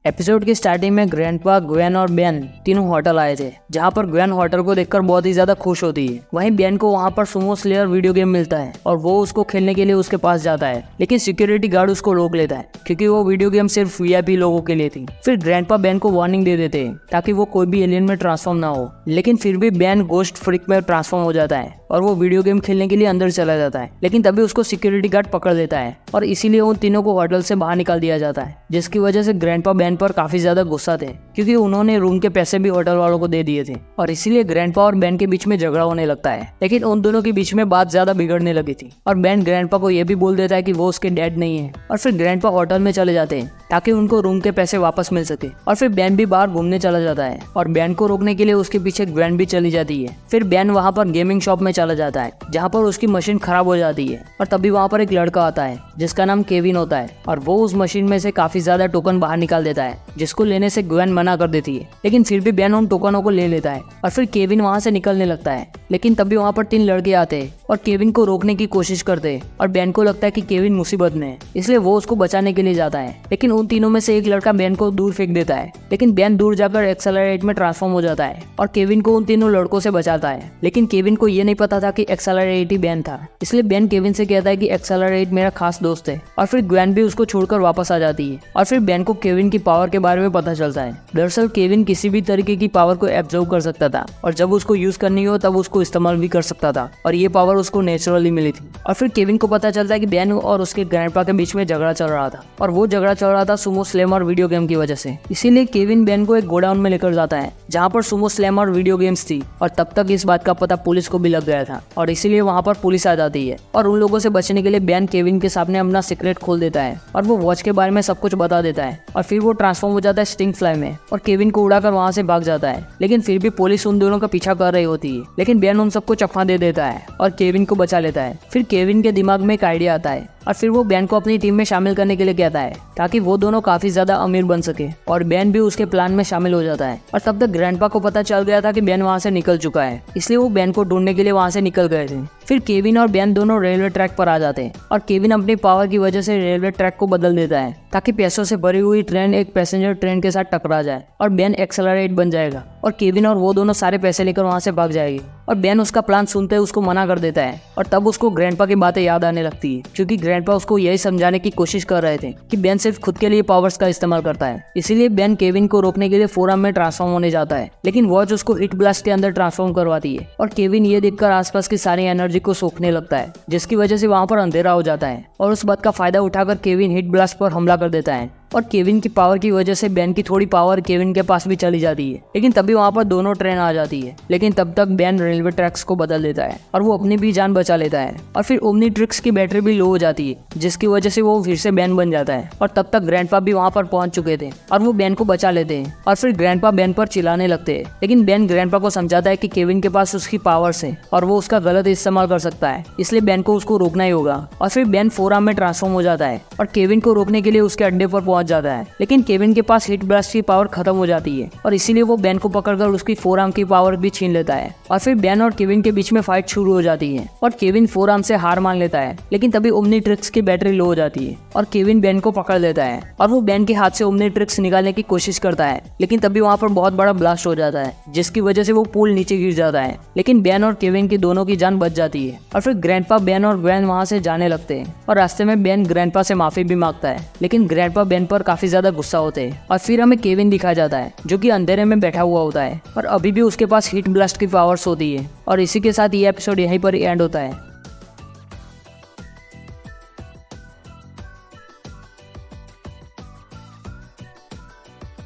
Episode की starting में grandpa, Gwen और बेन तीनों होटल आए थे, जहाँ पर ग्वेन होटल को देखकर बहुत ही ज्यादा खुश होती है। वहीं बेन को वहाँ पर सुमो स्लेयर वीडियो गेम मिलता है और वो उसको खेलने के लिए उसके पास जाता है, लेकिन सिक्योरिटी गार्ड उसको रोक लेता है क्योंकि वो वीडियो गेम सिर्फ वीआईपी लोगों के लिए थी। फिर ग्रैंडपा बेन को वार्निंग दे देते हैं ताकि वो कोई भी एलियन में ट्रांसफॉर्म ना हो, लेकिन फिर भी बेन गोस्ट फ्रिक में ट्रांसफॉर्म हो जाता है और वो वीडियो गेम खेलने के लिए अंदर चला जाता है। लेकिन तभी उसको सिक्योरिटी गार्ड पकड़ लेता है और इसीलिए उन तीनों को होटल से बाहर निकाल दिया जाता है, जिसकी वजह से ग्रैंडपा बेन पर काफी ज्यादा गुस्सा थे क्योंकि उन्होंने रूम के पैसे भी होटल वालों को दे दिए थे और इसीलिए ग्रैंडपा और बेन के बीच में झगड़ा होने लगता है। लेकिन उन दोनों के बीच में बात ज्यादा बिगड़ने लगी थी और बेन ग्रैंडपा को यह भी बोल देता है कि वो उसके डैड नहीं है और फिर ग्रैंडपा होटल में चले जाते हैं ताकि उनको रूम के पैसे वापस मिल सके। और फिर बेन भी बाहर घूमने चला जाता है और बेन को रोकने के लिए उसके पीछे ग्वेन भी चली जाती है। फिर बेन वहाँ पर गेमिंग शॉप में चला जाता है जहाँ पर उसकी मशीन खराब हो जाती है और तभी वहाँ पर एक लड़का आता है जिसका नाम केविन होता है और वो उस मशीन में से काफी ज्यादा टोकन बाहर निकाल देता है, जिसको लेने से ग्वेन मना कर देती है। लेकिन फिर भी बेन उन टोकनों को ले लेता है और फिर केविन वहाँ से निकलने लगता है। लेकिन तभी वहाँ पर 3 लड़के आते हैं और केविन को रोकने की कोशिश करते हैं और बेन को लगता है कि केविन मुसीबत में है, इसलिए वो उसको बचाने के लिए जाता है। लेकिन उन तीनों में से एक लड़का बेन को दूर फेंक देता है, लेकिन बेन दूर जाकर एक्सेलरेट में ट्रांसफॉर्म हो जाता है और केविन को उन तीनों लड़कों से बचाता है। लेकिन केविन को ये नहीं पता था कि एक्सेलरेट ही बेन था, इसलिए बेन केविन से कहता है कि एक्सेलरेट मेरा खास दोस्त है और फिर ग्वेन भी उसको छोड़कर वापस आ जाती है। और फिर बेन को केविन की पावर के बारे में पता चलता है। दरअसल केविन किसी भी तरीके की पावर को एब्जॉर्व कर सकता था और जब उसको यूज करनी हो तब उसको इस्तेमाल भी कर सकता था और ये पावर उसको नेचुरली मिली थी। और फिर केविन को पता चलता है कि बेन और उसके ग्रैंडपा के बीच में झगड़ा चल रहा था और वो झगड़ा चल रहा था सुमो स्लैम और वीडियो गेम की वजह से। इसीलिए केविन बेन को एक गोडाउन में लेकर जाता है जहाँ पर सुमो स्लैम और वीडियो गेम्स थी और तब तक इस बात का पता पुलिस को भी लग गया था और इसीलिए वहाँ पर पुलिस आ जाती है और उन लोगों से बचने के लिए बेन केविन के सामने अपना सीक्रेट खोल देता है और वो वॉच के बारे में सब कुछ बता देता है और फिर वो ट्रांसफॉर्म हो जाता है स्टिंग फ्लाई में और केविन को उड़ाकर वहाँ से भाग जाता है। लेकिन फिर भी पुलिस उन दोनों का पीछा कर रही होती है, लेकिन बेन उन सबको चकमा दे देता है और केविन को बचा लेता है। फिर केविन के दिमाग में एक आइडिया आता है और फिर वो बेन को अपनी टीम में शामिल करने के लिए कहता है ताकि वो दोनों काफी ज्यादा अमीर बन सके और बेन भी उसके प्लान में शामिल हो जाता है। और तब तक ग्रैंडपा को पता चल गया था कि बेन वहाँ से निकल चुका है, इसलिए वो बेन को ढूंढने के लिए वहाँ से निकल गए थे। फिर केविन और बेन दोनों रेलवे ट्रैक पर आ जाते हैं और केविन अपनी पावर की वजह से रेलवे ट्रैक को बदल देता है ताकि पैसों से भरी हुई ट्रेन एक पैसेंजर ट्रेन के साथ टकरा जाए और बेन एक्सेलरेट बन जाएगा और केविन और वो दोनों सारे पैसे लेकर वहाँ से भाग जाएगी। और बेन उसका प्लान सुनते ही उसको मना कर देता है और तब उसको ग्रैंडपा की बातें याद आने लगती है क्योंकि ग्रैंडपा उसको यही समझाने की कोशिश कर रहे थे कि बेन सिर्फ खुद के लिए पावर्स का इस्तेमाल करता है। इसीलिए बेन केविन को रोकने के लिए फोरम में ट्रांसफॉर्म होने जाता है, लेकिन वॉच उसको हिट ब्लास्ट के अंदर ट्रांसफॉर्म करवाती है और केविन ये देखकर आसपास की सारी एनर्जी को सोखने लगता है, जिसकी वजह से वहाँ पर अंधेरा हो जाता है और उस बात का फायदा उठाकर केविन हिट ब्लास्ट पर हमला कर देता है और केविन की पावर की वजह से बेन की थोड़ी पावर केविन के पास भी चली जाती है। लेकिन तभी वहाँ पर दोनों ट्रेन आ जाती है, लेकिन तब तक बेन रेलवे ट्रैक्स को बदल देता है और वो अपनी भी जान बचा लेता है। और फिर ओमनीट्रिक्स की बैटरी भी लो हो जाती है, जिसकी वजह से वो फिर से बेन बन जाता है और तब तक ग्रैंडपा भी वहाँ पर पहुंच चुके थे और वो बेन को बचा लेते हैं। और फिर ग्रैंडपा बेन पर चिल्लाने लगते हैं, लेकिन बेन ग्रैंडपा को समझाता है कि केविन के पास उसकी पावर्स है और वो उसका गलत इस्तेमाल कर सकता है, इसलिए बेन को उसको रोकना ही होगा। और फिर बेन फोरम में ट्रांसफॉर्म हो जाता है और केविन को रोकने के लिए उसके अड्डे पर पहुंच जाता है, लेकिन केविन के पास हिट ब्लास्ट की पावर खत्म हो जाती है और इसीलिए वो बेन को पकड़कर उसकी फोरआर्म की पावर भी छीन लेता है। और फिर बेन और केविन के बीच में फाइट शुरू हो जाती है और केविन फोरआर्म से हार मान लेता है, लेकिन तभी ओमनीट्रिक्स की बैटरी लो हो जाती है और केविन बेन को पकड़ लेता है और वो बेन के हाथ से ओमनीट्रिक्स निकालने की कोशिश करता है, लेकिन तभी वहाँ पर बहुत बड़ा ब्लास्ट हो जाता है, जिसकी वजह से वो पूल नीचे गिर जाता है। लेकिन बेन और केविन की दोनों की जान बच जाती है और फिर ग्रैंडपा, बेन और ग्वेन वहाँ से जाने लगते हैं और रास्ते में बेन ग्रैंडपा से माफी भी मांगता है, लेकिन ग्रैंडपा बेन पर काफी ज्यादा गुस्सा होते हैं। और फिर हमें केविन दिखाया जाता है जो कि अंधेरे में बैठा हुआ होता है और अभी भी उसके पास हीट ब्लास्ट की पावर्स होती है। और इसी के साथ ये एपिसोड यहीं पर एंड होता है।